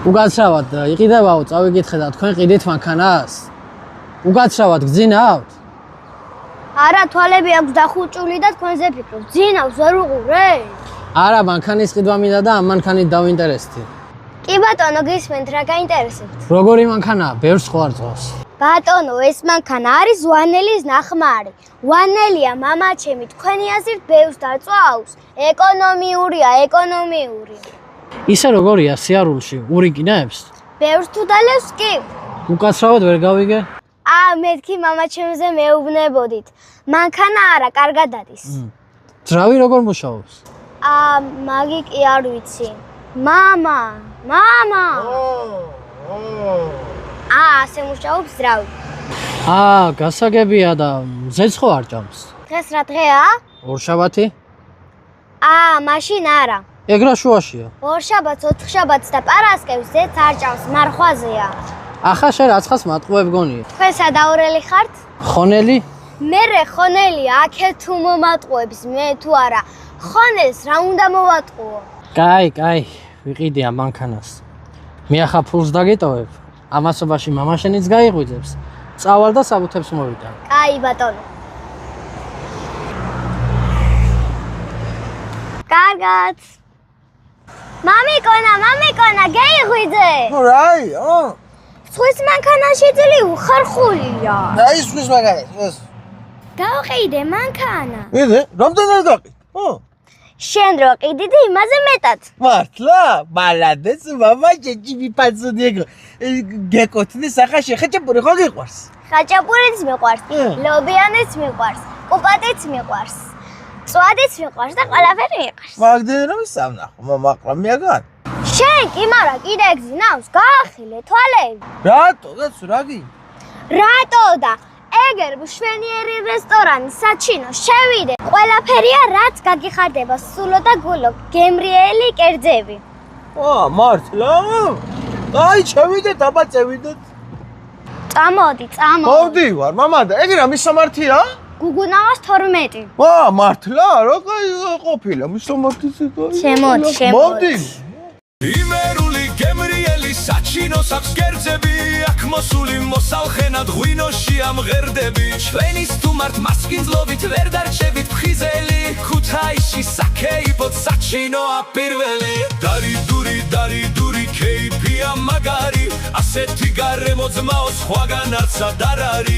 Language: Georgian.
უკაცრავად იყიდებაო, წავიკითხე და თქვენ ყიდით მანქანას? უკაცრავად გძინავთ? არა, თვალები აქვს დახუჭული და თქვენზე ფიქრობ. ძინავს ვერ უყურე? არა, მანქანის ყიდვა მინდა და ამ მანქანით დავინტერესდი. კი ბატონო, გისმენთ, რა გაინტერესებთ? როგორი მანქანაა? ბევრს ხვარწოს. ბატონო, ეს მანქანა არის ვანელის ნახმარი. ვანელია მამაჩემი, თქვენი აზრით ბევრს დაწვავს? ეკონომიურია, ეკონომიური. ისე როგორია სიარულში, ურიგინებს? ბევრს თუ დალევს კი? უკაცრავად ვერ გავიგე? მეთქი მამაჩემზე მეუბნებოდით. მანქანა არა, კარგად დადის. ძრავი როგორ მუშაობს? მაგი კი არ ვიცი. მამა. ასე მუშაობს ძრავი. გასაგებია და მზეც ხო არ ჭამს? დღეს რა დღეა? ორშაბათი? მაშინ არა. ეგ რა შუაშია? ორშაბათს, ოთხშაბათს და პარასკევს ზეც არ ჭამს, მარხვაზეა. ახლა შენ რაცხას მატყუებ გონია? თქვენ სადაურელი ხართ? ხონელი? მერე ხონელია, აქეთ თუ მომატყუებს, მე თუ არა. ხონელს რა უნდა მოვატყუო? კაი, ვიყიდი ამ მანქანას. მე ახლა ფულს დაგიტოვებ. ამასობაში მამაშენიც გაიღვიძებს. წავალ და საბუთებს მოვიტან. კაი ბატონო. კარგად. მამიკონა, გეიღვიძე. რაი? სხვის მანქანაში ძილი უხარხულია. აი სხვის მაგარი. დავყიდე მანქანა. ვიდე, რამდენად გაყიდ? შენ რო ყიდიდი, იმაზე მეტად. მართლა? მალადეც, მამა ჯეჯი მიფაცუნი ეგ. გეკოთნი სახაში ხაჭაპური ხო გიყვარს? ხაჭაპურიც მიყვარს, ლობიანიც მიყვარს, კუპატიც მიყვარს. წვადიც მიყვარს და ყველაფერი მიყვარს. მაგდენ რომ სამნახო, მაყრა მიაგან. შენ კი მარა კიდე გძინავს, გაახილე თვალები. რატო და სურაგი? რატო და ეგერ მშვენიერი რესტორანი საჩინო შევიდე. ყველაფერია რაც გაგიხარდება სულო და გულო, გემრიელი კერძები. მართლა? აი შევიდეთ, აბა წევიდეთ. წამოდი. მოვდივარ, მამა და ეგ რა მისამართია? გუგუნავას 12. მართლა? რა კაი ყოფილა მისამართიც ეგ. შემოდი. იმერული გემრიელი საჩინოს აქვს კერძები, აქ მოსული მოსალხენად ღვინოში ამღერდები. ჩვენი სტუმართ მასკინძლობით ვერ დარჩებით ფხიზელი, ქუთაისში საკეიფოდ საჩინო აპირველი. დარი კეიფია მაგარი, ასეთი გარემო ძმაო სხვაგან არც არ არის.